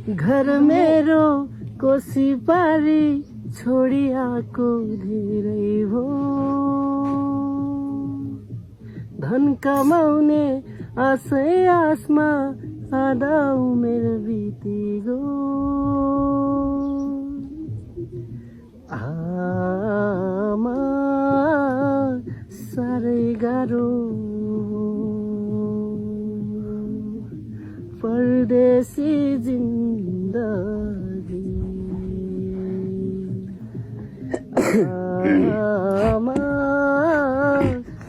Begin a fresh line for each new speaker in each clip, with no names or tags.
घर मेरो कोसी पारी छोडिआको धेरै भो धन कमाउने आशै आसमा आधा उमेर बितिगो आमा साह्रै गाह्रो परदेशी जिन्दगी आमा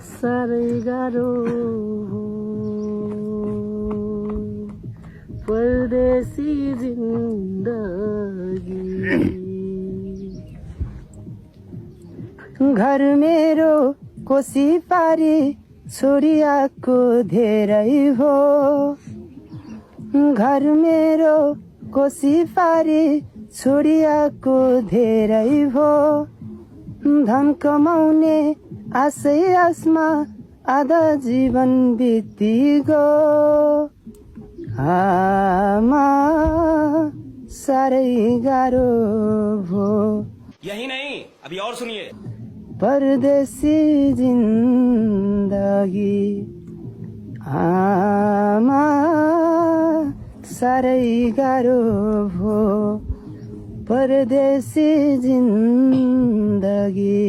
साह्रै गाह्रो परदेशी जिन्दगी घर मेरो कोसी पारी छोडिआको धेरै हो घर मेरो कोसी पारी छोडिआको धेरै हो धन कमाउने आशै आसमा आधा जीवन बितिगो आमा साह्रै गाह्रो भो
यही नहीं अभी और सुनिए
परदेशी जिन्दगी आमा साह्रै गाह्रो भो परदेशी जिन्दगी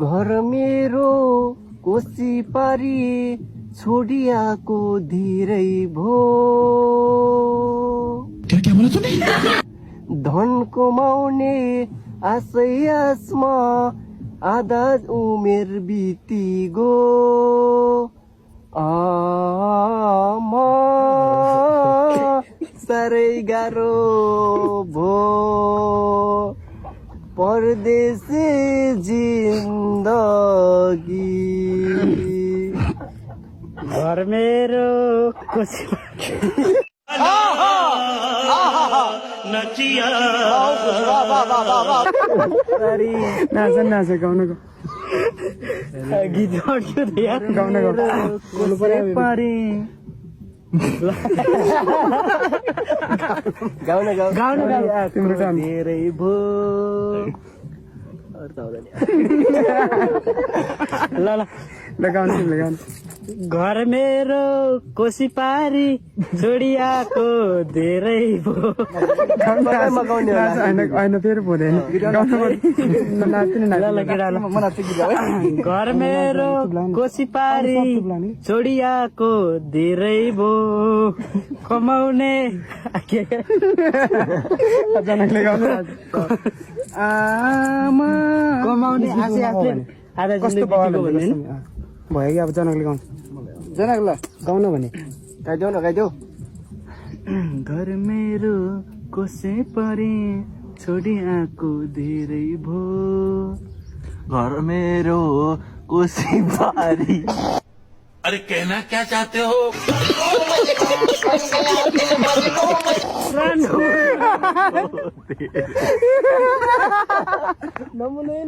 घर मेरो कोसी पारी छोडिआको धेरै भो धन कमाउने आशै आसमा आधा उमेर बितिगो आमा साह्रै गाह्रो भो परदेशी जिन्दगी घर मेरो कोसी नाच गाउन गीत गाउन गाउन तिम्रो धेरै भो ल गाउनु गाउनु घर मेरो कोसी पारी छोडिआको धेरै भो होइन फेरि बोल्दैन घर मेरो कोसी पारी छोडिआको धेरै भो कमाउने जनकले गाउनु आमा कमाउने आशै आफै आधा जिन्दगी भयो कि अब जनकले गाउनु जनकलाई गाउन भने गाइदेऊ घर मेरो कोसे परे छोडिआको धेरै भो घर मेरो कोसी पारी
अरे कहना क्या चाहते हो
नमुनै